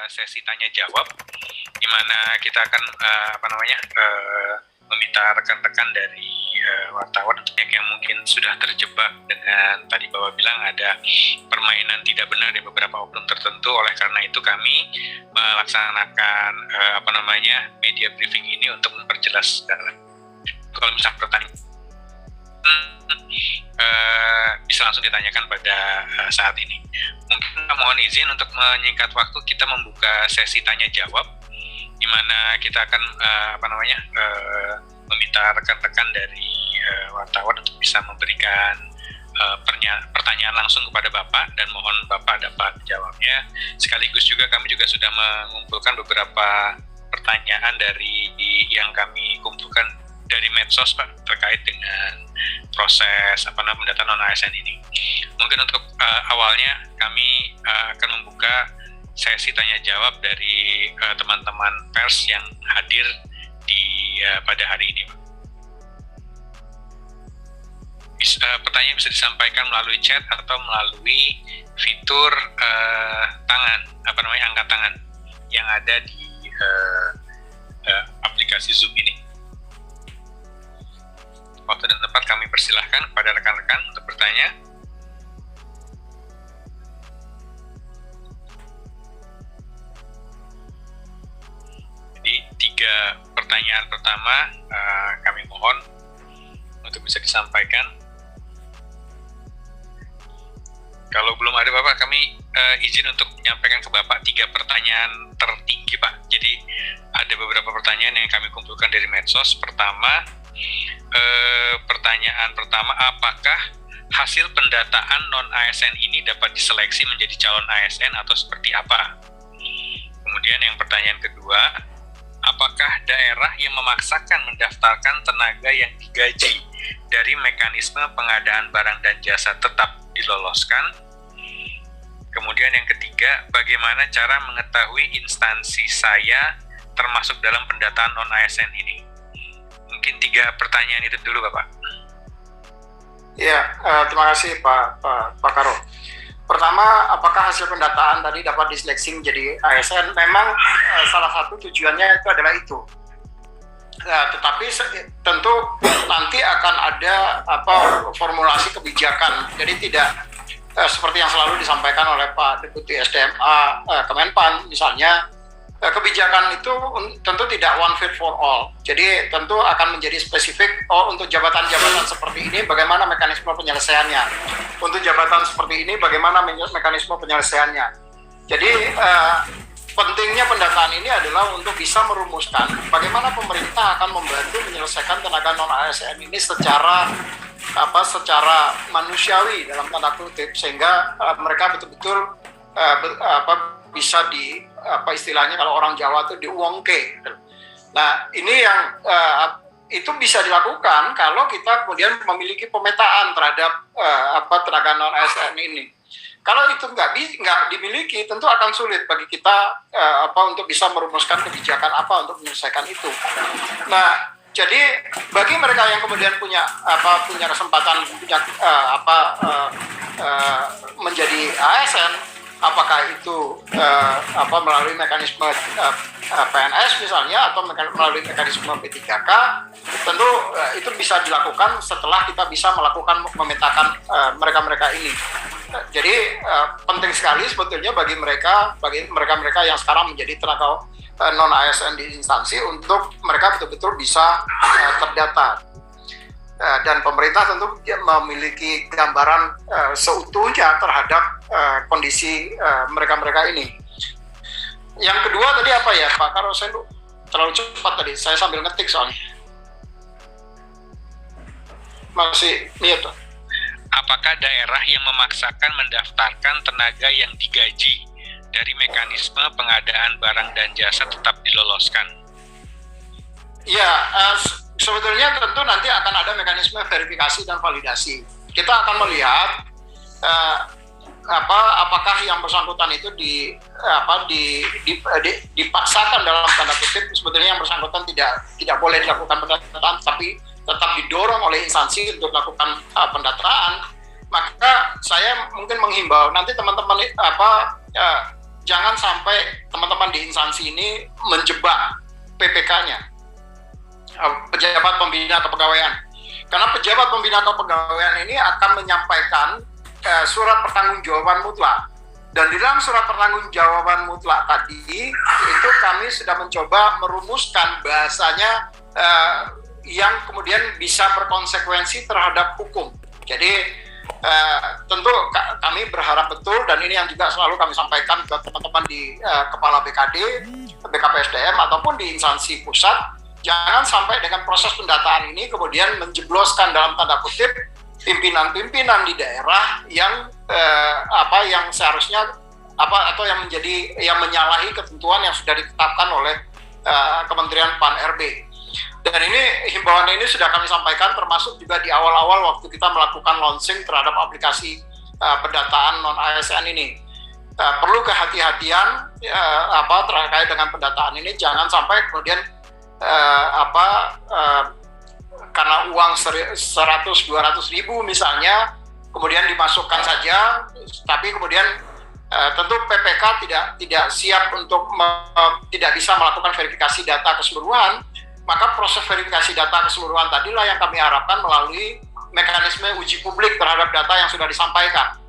sesi tanya jawab, di mana kita akan meminta rekan-rekan dari wartawan yang mungkin sudah terjebak dengan tadi Bapak bilang ada permainan tidak benar di beberapa oknum tertentu. Oleh karena itu kami melaksanakan media briefing ini untuk memperjelas kalau misalnya pertanyaan bisa langsung ditanyakan pada saat ini. Mungkin mohon izin untuk menyingkat waktu, kita membuka sesi tanya jawab, di mana kita akan meminta rekan-rekan dari wartawan untuk bisa memberikan pertanyaan langsung kepada Bapak, dan mohon Bapak dapat jawabnya. Sekaligus juga kami juga sudah mengumpulkan beberapa pertanyaan dari yang kami kumpulkan dari medsos, Pak, terkait dengan proses pendataan non-ASN ini. Mungkin untuk awalnya kami akan membuka sesi tanya jawab dari teman-teman pers yang hadir pada hari ini, Pak. Pertanyaan bisa disampaikan melalui chat atau melalui fitur angkat tangan yang ada di aplikasi Zoom ini. Waktu dan tempat kami persilahkan kepada rekan-rekan untuk bertanya. Jadi 3 pertanyaan pertama kami mohon untuk bisa disampaikan. Kalau belum ada Bapak, kami izin untuk menyampaikan ke Bapak 3 pertanyaan tertinggi, Pak. Jadi ada beberapa pertanyaan yang kami kumpulkan dari medsos. Pertanyaan pertama, apakah hasil pendataan non-ASN ini dapat diseleksi menjadi calon ASN atau seperti apa? Kemudian yang pertanyaan kedua, apakah daerah yang memaksakan mendaftarkan tenaga yang digaji dari mekanisme pengadaan barang dan jasa tetap diloloskan? Kemudian yang ketiga, bagaimana cara mengetahui instansi saya termasuk dalam pendataan non-ASN ini? Mungkin 3 pertanyaan itu dulu, Bapak. Ya, terima kasih Pak Karo. Pertama, apakah hasil pendataan tadi dapat diseleksi menjadi ASN? Memang salah satu tujuannya itu adalah itu. Tetapi tentu nanti akan ada formulasi kebijakan. Jadi tidak seperti yang selalu disampaikan oleh Pak Deputi SDMA Kemenpan misalnya, kebijakan itu tentu tidak one fit for all. Jadi tentu akan menjadi spesifik, untuk jabatan-jabatan seperti ini bagaimana mekanisme penyelesaiannya. Untuk jabatan seperti ini bagaimana mekanisme penyelesaiannya. Jadi pentingnya pendataan ini adalah untuk bisa merumuskan bagaimana pemerintah akan membantu menyelesaikan tenaga non-ASN ini secara manusiawi dalam tanda kutip, sehingga mereka betul-betul bisa istilahnya kalau orang Jawa itu diuangke. Nah, ini yang itu bisa dilakukan kalau kita kemudian memiliki pemetaan terhadap tenaga non-ASN ini. Kalau itu nggak dimiliki, tentu akan sulit bagi kita untuk bisa merumuskan kebijakan untuk menyelesaikan itu. Nah, jadi bagi mereka yang kemudian punya kesempatan menjadi ASN, apakah itu melalui mekanisme PNS misalnya atau melalui mekanisme P3K, tentu itu bisa dilakukan setelah kita bisa melakukan memetakan mereka-mereka ini. Jadi penting sekali sebetulnya bagi mereka yang sekarang menjadi tenaga non ASN di instansi, untuk mereka betul-betul bisa terdata. Dan pemerintah tentu memiliki gambaran seutuhnya terhadap kondisi mereka-mereka ini. Yang kedua tadi apa ya Pak? Kalau saya terlalu cepat tadi, saya sambil ngetik soalnya. Masih mute. Apakah daerah yang memaksakan mendaftarkan tenaga yang digaji dari mekanisme pengadaan barang dan jasa tetap diloloskan? Ya, sebetulnya tentu nanti akan ada mekanisme verifikasi dan validasi. Kita akan melihat apakah yang bersangkutan itu dipaksakan dalam tanda kutip. Sebetulnya yang bersangkutan tidak boleh dilakukan pendataan, tapi tetap didorong oleh instansi untuk melakukan pendataan. Maka saya mungkin menghimbau nanti teman-teman jangan sampai teman-teman di instansi ini menjebak PPK-nya, pejabat pembina kepegawaian. Karena pejabat pembina kepegawaian ini akan menyampaikan surat pertanggungjawaban mutlak. Dan di dalam surat pertanggungjawaban mutlak tadi, itu kami sudah mencoba merumuskan bahasanya yang kemudian bisa berkonsekuensi terhadap hukum. Jadi tentu kami berharap betul, dan ini yang juga selalu kami sampaikan ke teman-teman di Kepala BKD, BKPSDM, ataupun di instansi pusat, jangan sampai dengan proses pendataan ini kemudian menjebloskan dalam tanda kutip pimpinan-pimpinan di daerah yang yang seharusnya atau yang menyalahi ketentuan yang sudah ditetapkan oleh Kementerian Pan-RB. Dan ini himbauan ini sudah kami sampaikan, termasuk juga di awal-awal waktu kita melakukan launching terhadap aplikasi pendataan non-ASN ini. Perlu kehati-hatian terkait dengan pendataan ini, jangan sampai kemudian karena uang 100-200 ribu misalnya kemudian dimasukkan saja, tapi kemudian tentu PPK tidak siap untuk tidak bisa melakukan verifikasi data keseluruhan. Maka proses verifikasi data keseluruhan tadilah yang kami harapkan melalui mekanisme uji publik terhadap data yang sudah disampaikan.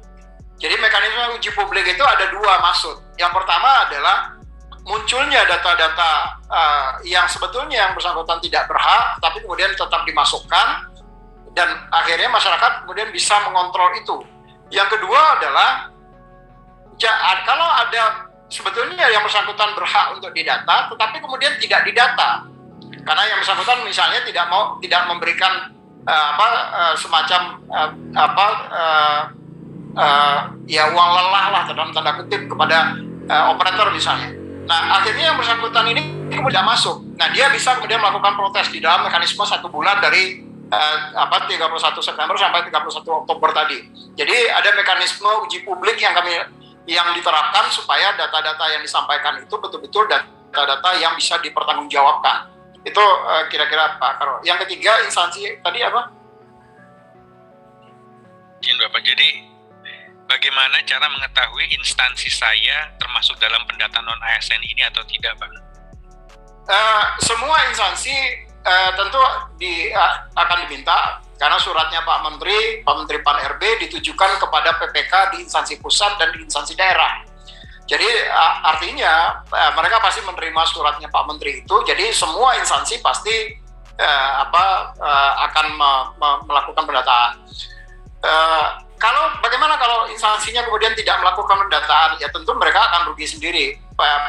Jadi mekanisme uji publik itu ada dua maksud. Yang pertama adalah munculnya data-data yang sebetulnya yang bersangkutan tidak berhak, tapi kemudian tetap dimasukkan, dan akhirnya masyarakat kemudian bisa mengontrol itu. Yang kedua adalah kalau ada sebetulnya yang bersangkutan berhak untuk didata, tetapi kemudian tidak didata. Karena yang bersangkutan misalnya tidak memberikan semacam uang lelah lah dalam tanda kutip kepada operator misalnya. Nah, akhirnya yang bersangkutan ini kemudian masuk. Nah, dia bisa kemudian melakukan protes di dalam mekanisme 1 bulan dari 31 September sampai 31 Oktober tadi. Jadi ada mekanisme uji publik yang diterapkan supaya data-data yang disampaikan itu betul-betul data-data yang bisa dipertanggungjawabkan. Itu kira-kira Pak Karo. Yang ketiga, instansi tadi apa? Izin Bapak, jadi bagaimana cara mengetahui instansi saya termasuk dalam pendataan non-ASN ini atau tidak, Pak? Semua instansi tentu akan diminta, karena suratnya Pak Menteri Pan-RB ditujukan kepada PPK di instansi pusat dan di instansi daerah. Jadi artinya mereka pasti menerima suratnya Pak Menteri itu. Jadi semua instansi pasti akan melakukan pendataan. Bagaimana kalau instansinya kemudian tidak melakukan pendataan? Ya tentu mereka akan rugi sendiri.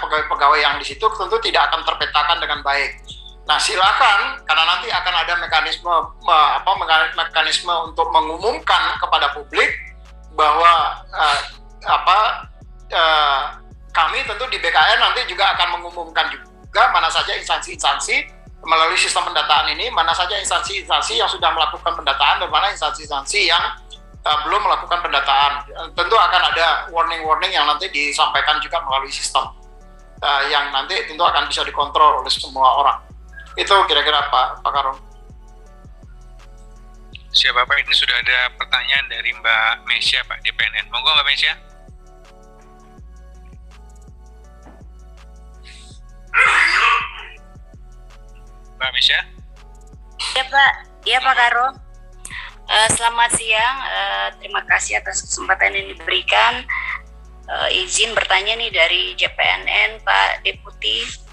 Pegawai yang di situ tentu tidak akan terpetakan dengan baik. Nah, silakan, karena nanti akan ada mekanisme untuk mengumumkan kepada publik bahwa kami tentu di BKN nanti juga akan mengumumkan juga mana saja instansi-instansi melalui sistem pendataan ini, mana saja instansi-instansi yang sudah melakukan pendataan dan mana instansi-instansi yang belum melakukan pendataan. Tentu akan ada warning-warning yang nanti disampaikan juga melalui sistem yang nanti tentu akan bisa dikontrol oleh semua orang. Itu kira-kira Pak Karo. Siap Bapak, ini sudah ada pertanyaan dari Mbak Mesya Pak di PNN. Monggo Mbak Mesya. Mbak Mesya. Ya Pak, Pak Karo. Selamat siang, terima kasih atas kesempatan yang diberikan. Izin bertanya nih dari JPNN Pak Deputi.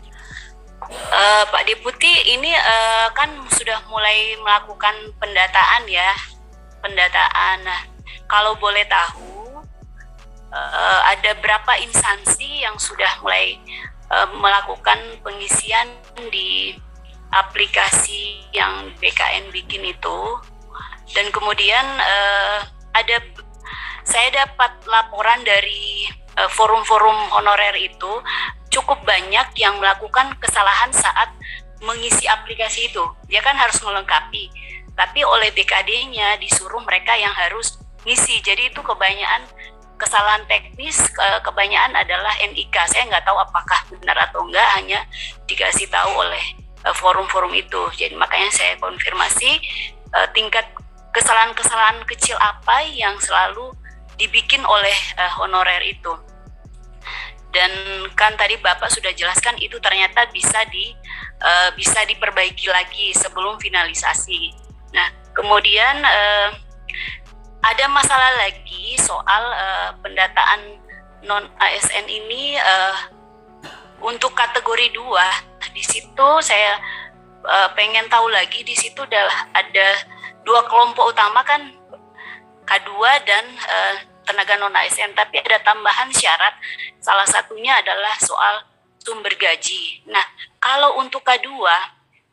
Pak Deputi, ini kan sudah mulai melakukan pendataan ya, Nah, kalau boleh tahu, ada berapa instansi yang sudah mulai melakukan pengisian di aplikasi yang BKN bikin itu, dan kemudian saya dapat laporan dari forum-forum honorer itu cukup banyak yang melakukan kesalahan saat mengisi aplikasi itu. Dia kan harus melengkapi, tapi oleh BKD-nya disuruh mereka yang harus ngisi. Jadi itu kebanyakan kesalahan teknis, kebanyakan adalah NIK. Saya nggak tahu apakah benar atau enggak, hanya dikasih tahu oleh forum-forum itu. Jadi makanya saya konfirmasi tingkat kesalahan-kesalahan kecil apa yang selalu dibikin oleh honorer itu. Dan kan tadi Bapak sudah jelaskan itu ternyata bisa diperbaiki lagi sebelum finalisasi. Nah, kemudian ada masalah lagi soal pendataan non ASN ini untuk kategori 2. Di situ saya pengen tahu lagi, di situ ada 2 kelompok utama kan, K2 dan tenaga non ASN, tapi ada tambahan syarat, salah satunya adalah soal sumber gaji. Nah, kalau untuk K2,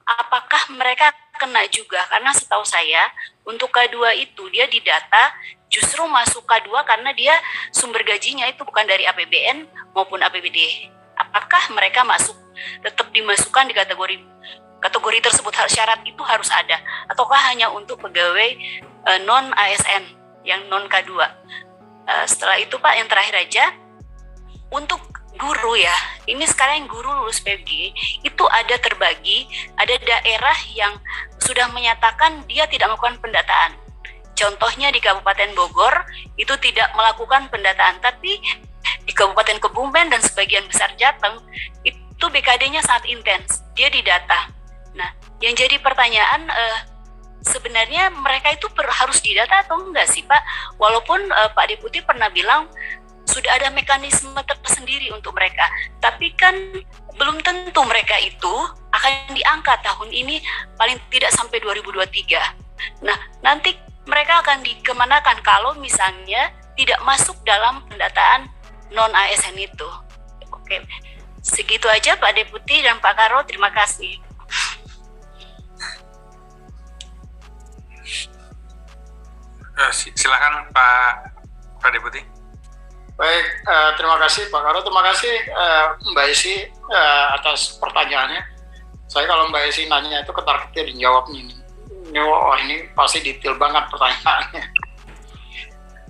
apakah mereka kena juga? Karena setahu saya untuk K2 itu dia didata justru masuk K2 karena dia sumber gajinya itu bukan dari APBN maupun APBD. Apakah mereka tetap dimasukkan di kategori tersebut? Syarat itu harus ada, ataukah hanya untuk pegawai non ASN yang non K2? Setelah itu Pak, yang terakhir aja, untuk guru ya, ini sekarang yang guru lulus PBG itu ada terbagi, ada daerah yang sudah menyatakan dia tidak melakukan pendataan. Contohnya di Kabupaten Bogor itu tidak melakukan pendataan, tapi di Kabupaten Kebumen dan sebagian besar Jateng itu BKD-nya sangat intens, dia didata. Nah, yang jadi pertanyaan, sebenarnya mereka itu harus didata atau enggak sih Pak? Walaupun Pak Deputi pernah bilang sudah ada mekanisme tersendiri untuk mereka, tapi kan belum tentu mereka itu akan diangkat tahun ini, paling tidak sampai 2023. Nah, nanti mereka akan dikemanakan kalau misalnya tidak masuk dalam pendataan non-ASN itu. Oke, segitu aja Pak Deputi dan Pak Karo, terima kasih. Silakan Pak Deputi. Baik, terima kasih Pak Karo, terima kasih Mbak Esi atas pertanyaannya. Saya kalau Mbak Esi nanya itu ketar-ketir dijawabnya ini. Ini pasti detail banget pertanyaannya.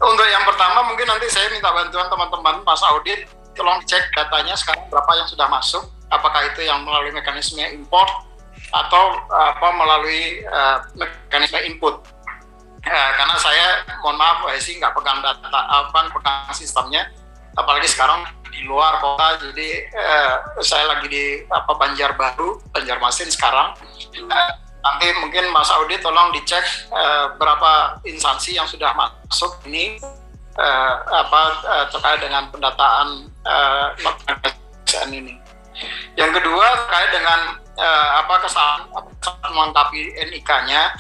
Untuk yang pertama mungkin nanti saya minta bantuan teman-teman Mas Audit, tolong cek datanya sekarang berapa yang sudah masuk, apakah itu yang melalui mekanisme import atau melalui mekanisme input. Karena saya, mohon maaf, sih nggak pegang data, pegang sistemnya, apalagi sekarang di luar kota, jadi saya lagi di Banjarmasin sekarang. Nanti mungkin Mas Audit tolong dicek berapa instansi yang sudah masuk ini terkait dengan pendataan ASN ini. Yang kedua terkait dengan kesalahan melengkapi NIK-nya.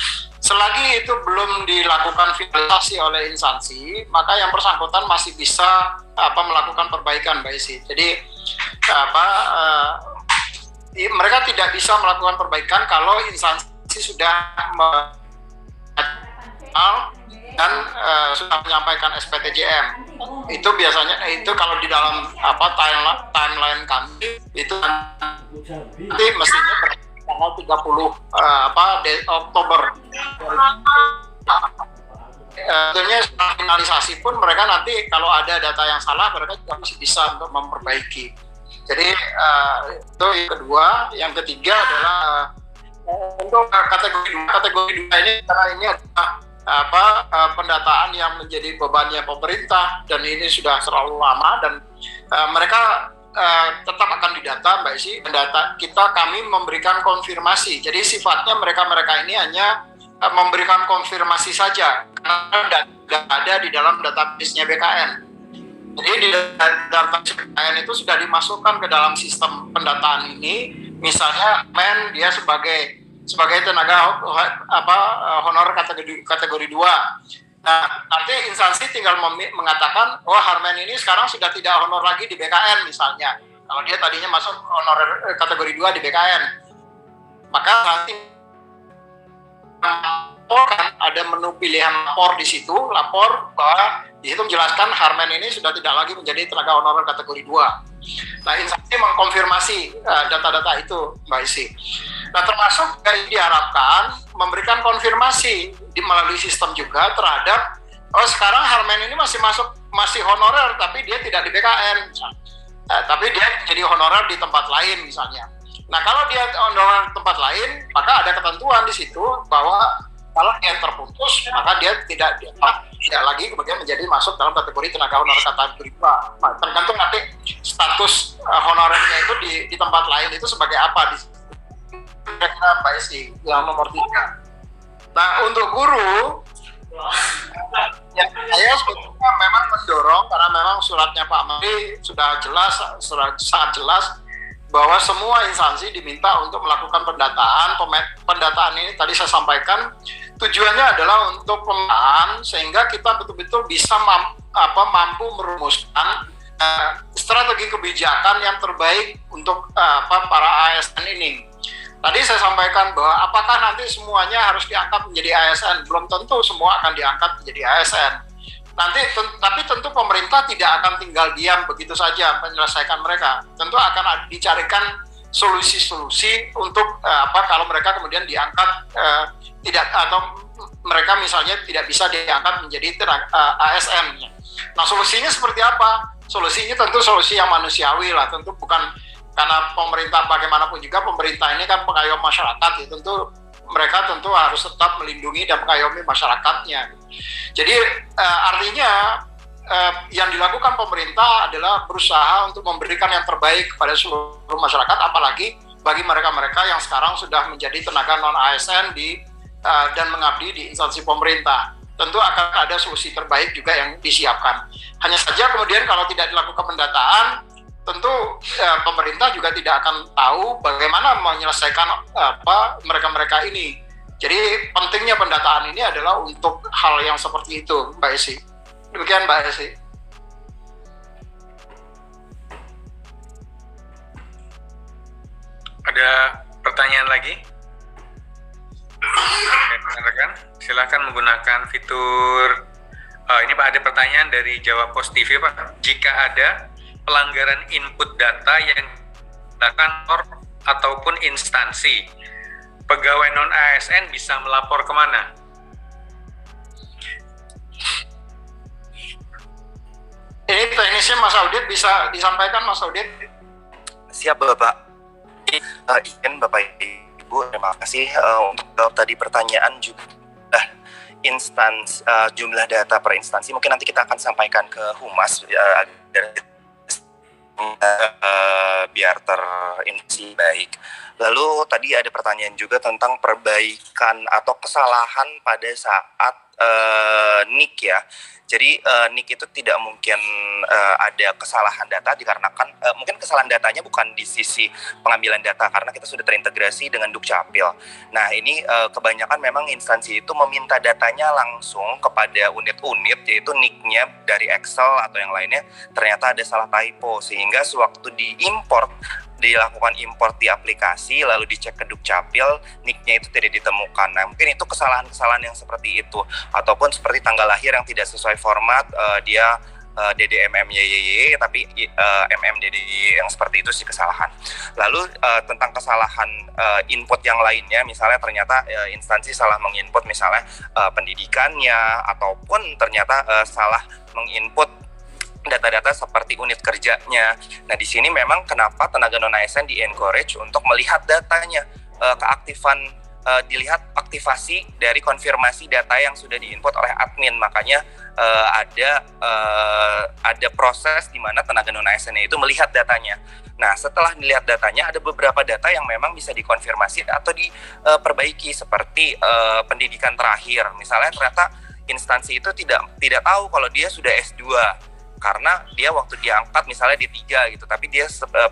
Selagi itu belum dilakukan finalisasi oleh instansi, maka yang bersangkutan masih bisa melakukan perbaikan, Mbak Isi. Jadi mereka tidak bisa melakukan perbaikan kalau instansi sudah dan sudah menyampaikan SPTJM. Itu biasanya kalau di dalam timeline kami itu nanti mestinya tanggal 30 Oktober. Tentunya finalisasi pun mereka nanti kalau ada data yang salah mereka juga masih bisa untuk memperbaiki. Jadi itu yang kedua. Yang ketiga adalah untuk kategori 2 ini, karena ini adalah pendataan yang menjadi bebannya pemerintah dan ini sudah terlalu lama dan mereka tetap akan didata, Mbak Isi. Kami memberikan konfirmasi. Jadi sifatnya mereka ini hanya memberikan konfirmasi saja karena tidak ada di dalam database-nya BKN. Jadi di database BKN itu sudah dimasukkan ke dalam sistem pendataan ini. Misalnya dia sebagai tenaga honor kategori 2. Nah, nanti instansi tinggal mengatakan, Harmen ini sekarang sudah tidak honor lagi di BKN misalnya. Kalau dia tadinya masuk honor kategori 2 di BKN. Maka nanti ada menu pilihan lapor di situ, lapor bahwa di situ menjelaskan Harmen ini sudah tidak lagi menjadi tenaga honor kategori 2. Nah, instansi mengkonfirmasi data-data itu, Mbak Isi. Nah, termasuk diharapkan memberikan konfirmasi melalui sistem juga terhadap sekarang Harmen ini masih honorer tapi dia tidak di BKN, tapi dia jadi honorer di tempat lain misalnya. Nah, kalau dia honorer di tempat lain, maka ada ketentuan di situ bahwa Kalau dia terputus, maka dia tidak lagi kemudian menjadi masuk dalam kategori tenaga honorer kategori 2. Nah, tergantung nanti status honorernya itu di tempat lain itu sebagai apa. Kira-kira Mbak Esi yang nomor 3. Nah, untuk guru, ya, saya sebetulnya memang mendorong karena memang suratnya Pak Menteri sudah jelas, sangat jelas bahwa semua instansi diminta untuk melakukan pendataan. Pendataan ini tadi saya sampaikan tujuannya adalah untuk pemetaan sehingga kita betul-betul bisa mampu merumuskan strategi kebijakan yang terbaik untuk para ASN ini. Tadi saya sampaikan bahwa apakah nanti semuanya harus diangkat menjadi ASN? Belum tentu semua akan diangkat menjadi ASN. Tapi tentu pemerintah tidak akan tinggal diam begitu saja menyelesaikan mereka. Tentu akan dicarikan solusi-solusi untuk kalau mereka kemudian diangkat tidak, atau mereka misalnya tidak bisa diangkat menjadi ASN. Nah, solusinya seperti apa? Solusinya tentu solusi yang manusiawi lah, tentu bukan karena pemerintah, bagaimanapun juga pemerintah ini kan pengayom masyarakat, ya tentu mereka tentu harus tetap melindungi dan mengayomi masyarakatnya. Jadi artinya yang dilakukan pemerintah adalah berusaha untuk memberikan yang terbaik kepada seluruh masyarakat, apalagi bagi mereka-mereka yang sekarang sudah menjadi tenaga non-ASN dan mengabdi di instansi pemerintah. Tentu akan ada solusi terbaik juga yang disiapkan. Hanya saja kemudian kalau tidak dilakukan pendataan, tentu pemerintah juga tidak akan tahu bagaimana menyelesaikan mereka-mereka ini. Jadi pentingnya pendataan ini adalah untuk hal yang seperti itu, Mbak Esi. Demikian Mbak Esi. Ada pertanyaan lagi? Rekan-rekan, silakan menggunakan fitur. Ini Pak, ada pertanyaan dari Jawa Post TV Pak. Jika ada pelanggaran input data yang kantor ataupun instansi, pegawai non-ASN bisa melapor kemana? Ini teknisnya Mas Audit bisa disampaikan, Mas Audit. Siap Bapak. Izin Bapak Ibu, terima kasih untuk jawab tadi pertanyaan juga. Jumlah data per instansi mungkin nanti kita akan sampaikan ke Humas biar terinfeksi baik. Lalu tadi ada pertanyaan juga tentang perbaikan atau kesalahan pada saat NIK ya. Jadi NIK itu tidak mungkin ada kesalahan data dikarenakan mungkin kesalahan datanya bukan di sisi pengambilan data karena kita sudah terintegrasi dengan Dukcapil. Nah ini kebanyakan memang instansi itu meminta datanya langsung kepada unit-unit, yaitu NIK-nya dari Excel atau yang lainnya ternyata ada salah typo sehingga sewaktu dilakukan import di aplikasi lalu dicek ke Dukcapil, NIK-nya itu tidak ditemukan. Nah mungkin itu kesalahan-kesalahan yang seperti itu, ataupun seperti tanggal lahir yang tidak sesuai format, dia DDMMYYY tapi MMDDY, yang seperti itu sih kesalahan. Lalu tentang kesalahan input yang lainnya, misalnya ternyata instansi salah menginput misalnya pendidikannya, ataupun ternyata salah menginput data-data seperti unit kerjanya. Nah, di sini memang kenapa tenaga non-ASN di-encourage untuk melihat datanya, keaktifan, dilihat aktivasi dari konfirmasi data yang sudah diinput oleh admin. Makanya ada proses di mana tenaga non-ASN itu melihat datanya. Nah, setelah dilihat datanya, ada beberapa data yang memang bisa dikonfirmasi atau diperbaiki, seperti pendidikan terakhir. Misalnya ternyata instansi itu tidak tahu kalau dia sudah S2. Karena dia waktu diangkat misalnya D3 gitu, tapi dia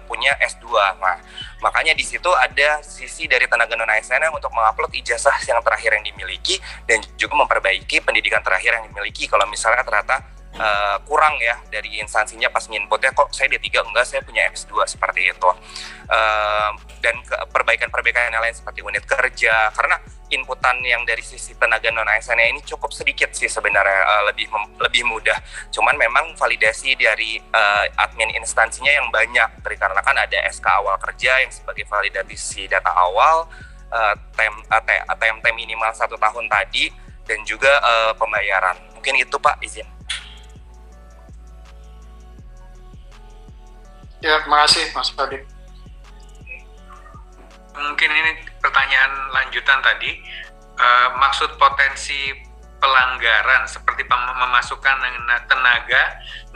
punya S2. Nah, makanya di situ ada sisi dari tenaga non-ASN untuk mengupload ijazah yang terakhir yang dimiliki dan juga memperbaiki pendidikan terakhir yang dimiliki. Kalau misalnya ternyata kurang ya dari instansinya pas nginputnya, kok saya D3 enggak, saya punya S2, seperti itu. Dan perbaikan-perbaikan yang lain seperti unit kerja, karena inputan yang dari sisi tenaga non-ASN ini cukup sedikit sih sebenarnya, lebih mudah. Cuman memang validasi dari admin instansinya yang banyak, dikarenakan ada SK awal kerja yang sebagai validasi data awal, TM minimal 1 tahun tadi, dan juga pembayaran. Mungkin itu Pak, izin. Ya, terima kasih Mas Audit. Mungkin ini pertanyaan lanjutan tadi, maksud potensi pelanggaran seperti memasukkan tenaga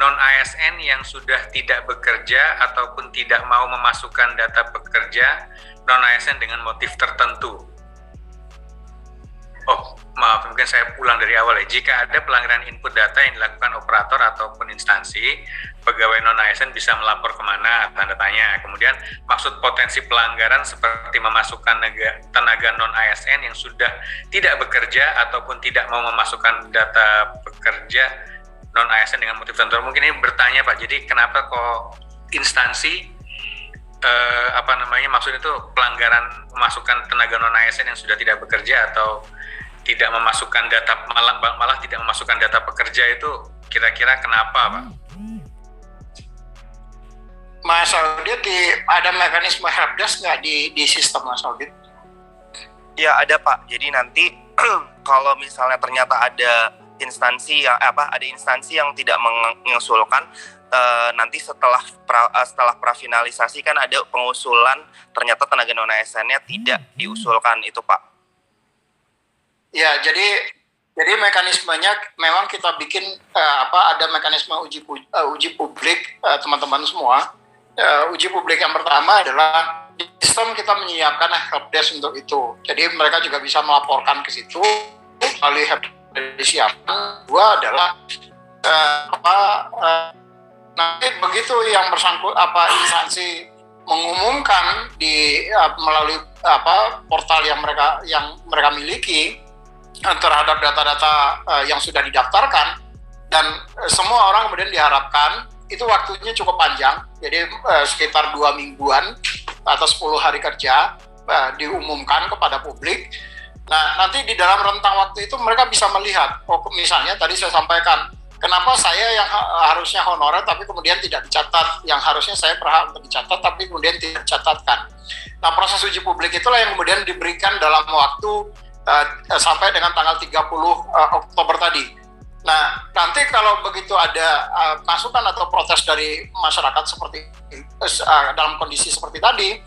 non-ASN yang sudah tidak bekerja ataupun tidak mau memasukkan data pekerja non-ASN dengan motif tertentu. Oh, maaf, mungkin saya ulang dari awal ya. Jika ada pelanggaran input data yang dilakukan operator ataupun instansi, pegawai non-ASN bisa melapor kemana, tanda tanya. Kemudian maksud potensi pelanggaran seperti memasukkan tenaga non-ASN yang sudah tidak bekerja ataupun tidak mau memasukkan data pekerja non-ASN dengan motif tertentu. Mungkin ini bertanya Pak, jadi kenapa kok instansi maksudnya itu pelanggaran memasukkan tenaga non-ASN yang sudah tidak bekerja atau tidak memasukkan data, malah tidak memasukkan data pekerja itu kira-kira kenapa Pak? Mas Audit, ada mekanisme helpdesk nggak di sistem Mas Audit? Ya ada Pak, jadi nanti kalau misalnya ternyata ada instansi yang tidak mengusulkan, nanti setelah prafinalisasi kan ada pengusulan, ternyata tenaga non-ASN-nya tidak diusulkan itu Pak. Ya, jadi mekanismenya memang kita bikin ada mekanisme uji publik teman-teman semua. Uji publik yang pertama adalah di sistem kita menyiapkan helpdesk untuk itu. Jadi mereka juga bisa melaporkan ke situ melalui helpdesk disiapkan. Dua adalah nanti begitu yang instansi mengumumkan melalui portal yang mereka miliki terhadap data-data yang sudah didaftarkan, dan semua orang kemudian diharapkan itu waktunya cukup panjang, jadi sekitar 2 mingguan atau 10 hari kerja diumumkan kepada publik. Nah, nanti di dalam rentang waktu itu mereka bisa melihat, misalnya tadi saya sampaikan, kenapa saya yang harusnya honorer tapi kemudian tidak dicatat, yang harusnya saya berhak untuk dicatat tapi kemudian tidak dicatatkan. Nah, proses uji publik itulah yang kemudian diberikan dalam waktu sampai dengan tanggal 30 Oktober tadi. Nah, nanti kalau begitu ada masukan atau protes dari masyarakat seperti dalam kondisi seperti tadi,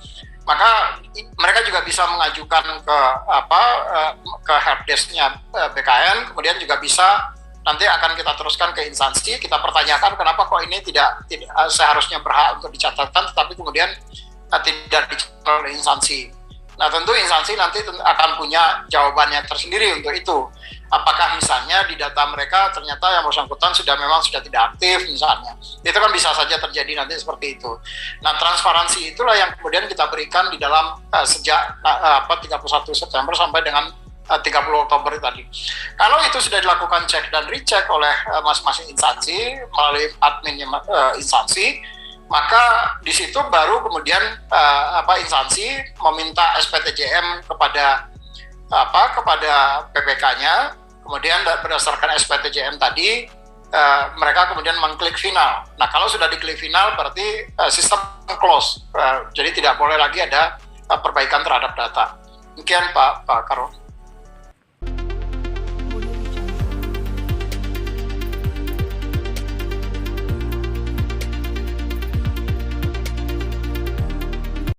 maka mereka juga bisa mengajukan ke helpdesk-nya BKN, kemudian juga bisa nanti akan kita teruskan ke instansi, kita pertanyakan kenapa kok ini tidak seharusnya berhak untuk dicatatkan, tetapi kemudian tidak dicatat oleh instansi. Nah, tentu instansi nanti akan punya jawabannya tersendiri untuk itu. Apakah misalnya di data mereka ternyata yang bersangkutan sudah tidak aktif misalnya. Itu kan bisa saja terjadi nanti seperti itu. Nah, transparansi itulah yang kemudian kita berikan di dalam sejak 31 September sampai dengan 30 Oktober tadi. Kalau itu sudah dilakukan cek dan recheck oleh masing-masing instansi melalui adminnya instansi, maka di situ baru kemudian instansi meminta SPTJM kepada PPK-nya, kemudian berdasarkan SPTJM tadi mereka kemudian mengklik final. Nah, kalau sudah diklik final berarti sistem close, jadi tidak boleh lagi ada perbaikan terhadap data. Demikian Pak Karo.